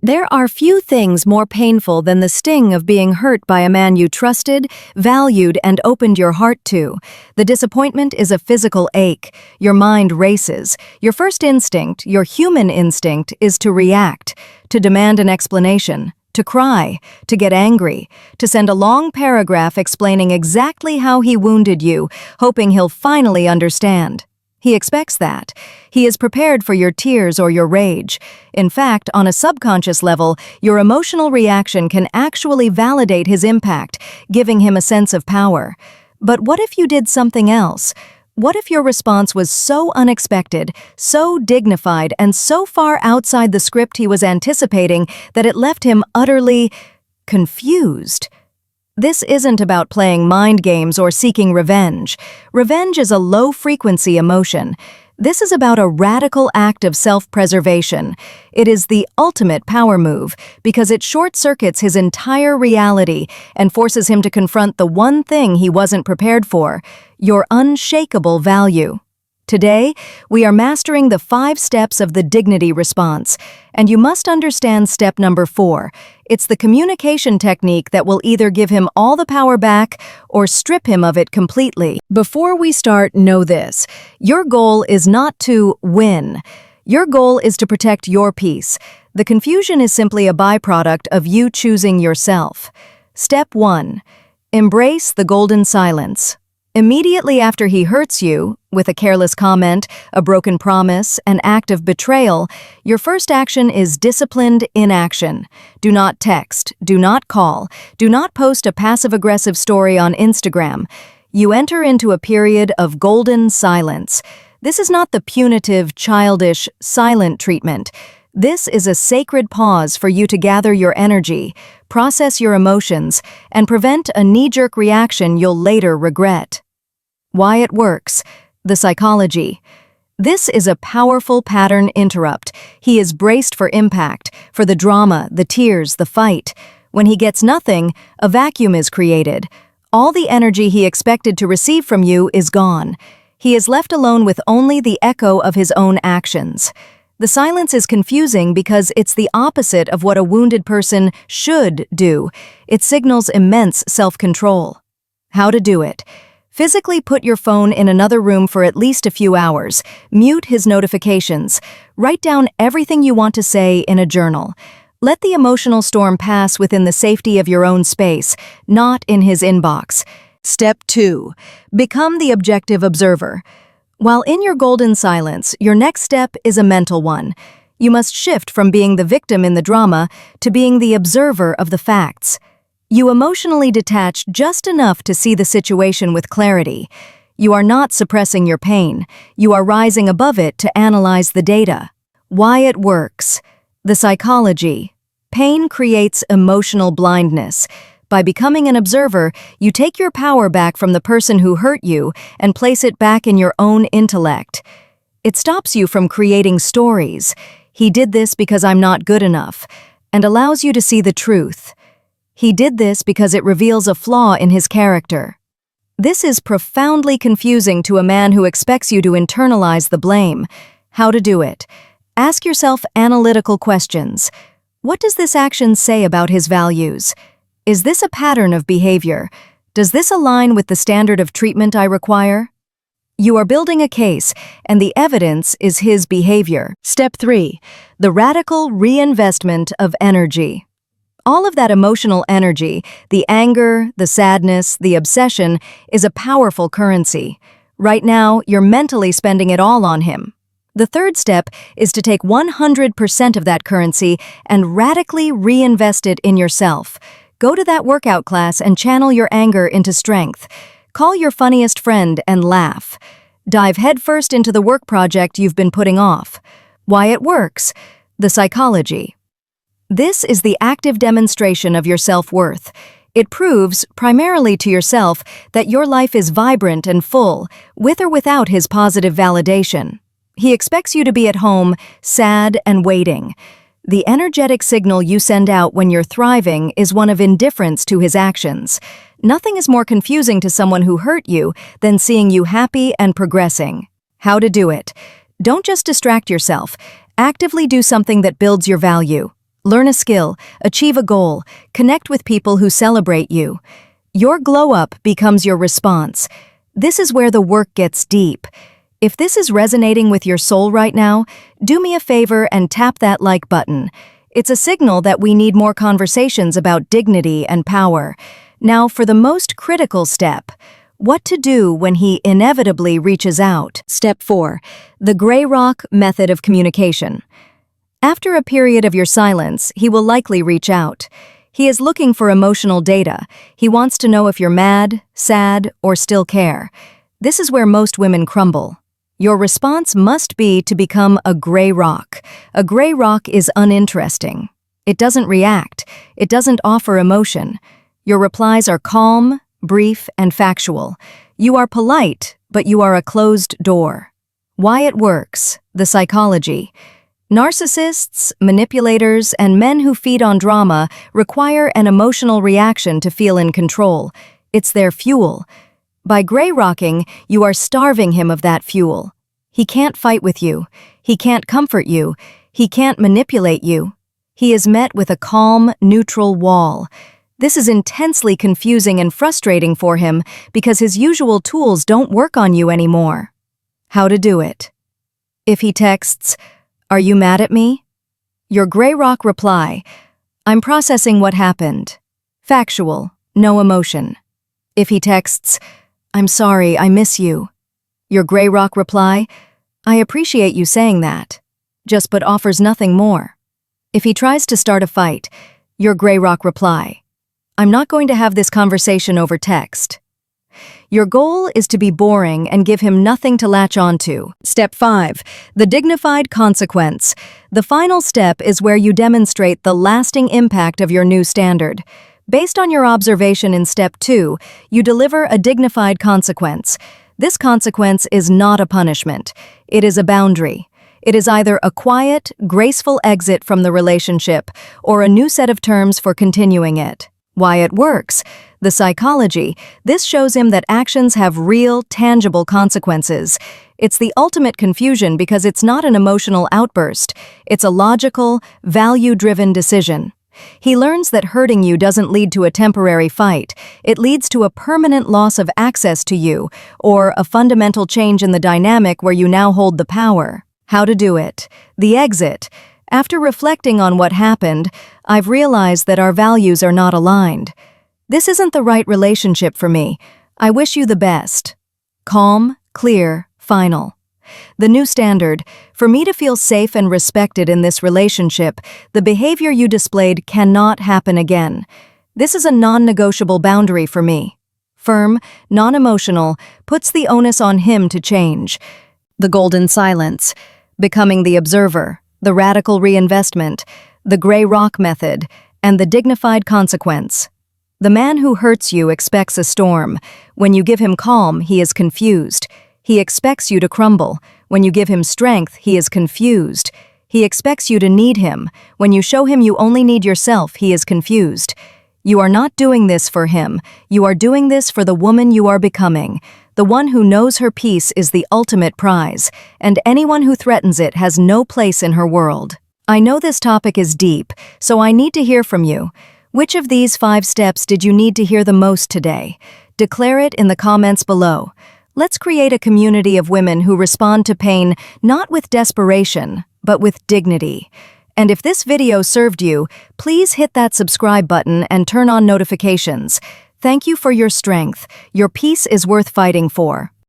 There are few things more painful than the sting of being hurt by a man you trusted, valued, and opened your heart to. The disappointment is a physical ache. Your mind races. Your first instinct, your human instinct, is to react, to demand an explanation, to cry, to get angry, to send a long paragraph explaining exactly how he wounded you, hoping he'll finally understand. He expects that. He is prepared for your tears or your rage. In fact, on a subconscious level, your emotional reaction can actually validate his impact, giving him a sense of power. But what if you did something else? What if your response was so unexpected, so dignified, and so far outside the script he was anticipating that it left him utterly confused? This isn't about playing mind games or seeking revenge. Revenge is a low-frequency emotion. This is about a radical act of self-preservation. It is the ultimate power move because it short-circuits his entire reality and forces him to confront the one thing he wasn't prepared for, your unshakable value. Today, we are mastering the 5 steps of the dignity response, and you must understand step number 4. It's the communication technique that will either give him all the power back or strip him of it completely. Before we start, know this. Your goal is not to win. Your goal is to protect your peace. The confusion is simply a byproduct of you choosing yourself. Step 1. Embrace the golden silence. Immediately after he hurts you, with a careless comment, a broken promise, an act of betrayal, your first action is disciplined inaction. Do not text, do not call, do not post a passive-aggressive story on Instagram. You enter into a period of golden silence. This is not the punitive, childish, silent treatment. This is a sacred pause for you to gather your energy, process your emotions, and prevent a knee-jerk reaction you'll later regret. Why it works. The psychology. This is a powerful pattern interrupt. He is braced for impact, for the drama, the tears, the fight. When he gets nothing, a vacuum is created. All the energy he expected to receive from you is gone. He is left alone with only the echo of his own actions. The silence is confusing because it's the opposite of what a wounded person should do. It signals immense self-control. How to do it. Physically put your phone in another room for at least a few hours. Mute his notifications. Write down everything you want to say in a journal. Let the emotional storm pass within the safety of your own space, not in his inbox. Step 2. Become the objective observer. While in your golden silence, your next step is a mental one. You must shift from being the victim in the drama to being the observer of the facts. You emotionally detach just enough to see the situation with clarity. You are not suppressing your pain. You are rising above it to analyze the data. Why it works. The psychology. Pain creates emotional blindness. By becoming an observer, you take your power back from the person who hurt you and place it back in your own intellect. It stops you from creating stories. He did this because I'm not good enough, and allows you to see the truth. He did this because it reveals a flaw in his character. This is profoundly confusing to a man who expects you to internalize the blame. How to do it. Ask yourself analytical questions. What does this action say about his values? Is this a pattern of behavior? Does this align with the standard of treatment I require? You are building a case, and the evidence is his behavior. Step 3. The radical reinvestment of energy. All of that emotional energy, the anger, the sadness, the obsession, is a powerful currency. Right now, you're mentally spending it all on him. The third step is to take 100% of that currency and radically reinvest it in yourself. Go to that workout class and channel your anger into strength. Call your funniest friend and laugh. Dive headfirst into the work project you've been putting off. Why it works. The psychology. This is the active demonstration of your self-worth. It proves, primarily to yourself, that your life is vibrant and full, with or without his positive validation. He expects you to be at home, sad and waiting. The energetic signal you send out when you're thriving is one of indifference to his actions. Nothing is more confusing to someone who hurt you than seeing you happy and progressing. How to do it. Don't just distract yourself. Actively do something that builds your value. Learn a skill, achieve a goal, connect with people who celebrate you. Your glow-up becomes your response. This is where the work gets deep. If this is resonating with your soul right now, do me a favor and tap that like button. It's a signal that we need more conversations about dignity and power. Now for the most critical step. What to do when he inevitably reaches out. Step 4. The gray rock method of communication. After a period of your silence, he will likely reach out. He is looking for emotional data. He wants to know if you're mad, sad, or still care. This is where most women crumble. Your response must be to become a gray rock. A gray rock is uninteresting. It doesn't react. It doesn't offer emotion. Your replies are calm, brief, and factual. You are polite, but you are a closed door. Why it works, the psychology. Narcissists, manipulators, and men who feed on drama require an emotional reaction to feel in control. It's their fuel. By gray rocking, you are starving him of that fuel. He can't fight with you. He can't comfort you. He can't manipulate you. He is met with a calm, neutral wall. This is intensely confusing and frustrating for him because his usual tools don't work on you anymore. How to do it. If he texts, "Are you mad at me?" Your gray rock reply, "I'm processing what happened." Factual, no emotion. If he texts, "I'm sorry, I miss you." Your gray rock reply, "I appreciate you saying that," just but offers nothing more. If he tries to start a fight, your gray rock reply, "I'm not going to have this conversation over text." Your goal is to be boring and give him nothing to latch onto. Step 5. The dignified consequence. The final step is where you demonstrate the lasting impact of your new standard. Based on your observation in Step 2, you deliver a dignified consequence. This consequence is not a punishment. It is a boundary. It is either a quiet, graceful exit from the relationship or a new set of terms for continuing it. Why it works. The psychology. This shows him that actions have real, tangible consequences. It's the ultimate confusion because it's not an emotional outburst. It's a logical, value-driven decision. He learns that hurting you doesn't lead to a temporary fight. It leads to a permanent loss of access to you, or a fundamental change in the dynamic where you now hold the power. How to do it. The exit. After reflecting on what happened, I've realized that our values are not aligned. This isn't the right relationship for me. I wish you the best. Calm, clear, final. The new standard. For me to feel safe and respected in this relationship, the behavior you displayed cannot happen again. This is a non-negotiable boundary for me. Firm, non-emotional, puts the onus on him to change. The golden silence. Becoming the observer. The radical reinvestment. The gray rock method. And the dignified consequence. The man who hurts you expects a storm. When you give him calm, he is confused. He expects you to crumble. When you give him strength, he is confused. He expects you to need him. When you show him you only need yourself, he is confused. You are not doing this for him. You are doing this for the woman you are becoming. The one who knows her peace is the ultimate prize, and anyone who threatens it has no place in her world. I know this topic is deep, so I need to hear from you. Which of these 5 steps did you need to hear the most today? Declare it in the comments below. Let's create a community of women who respond to pain not with desperation, but with dignity. And if this video served you, please hit that subscribe button and turn on notifications. Thank you for your strength. Your peace is worth fighting for.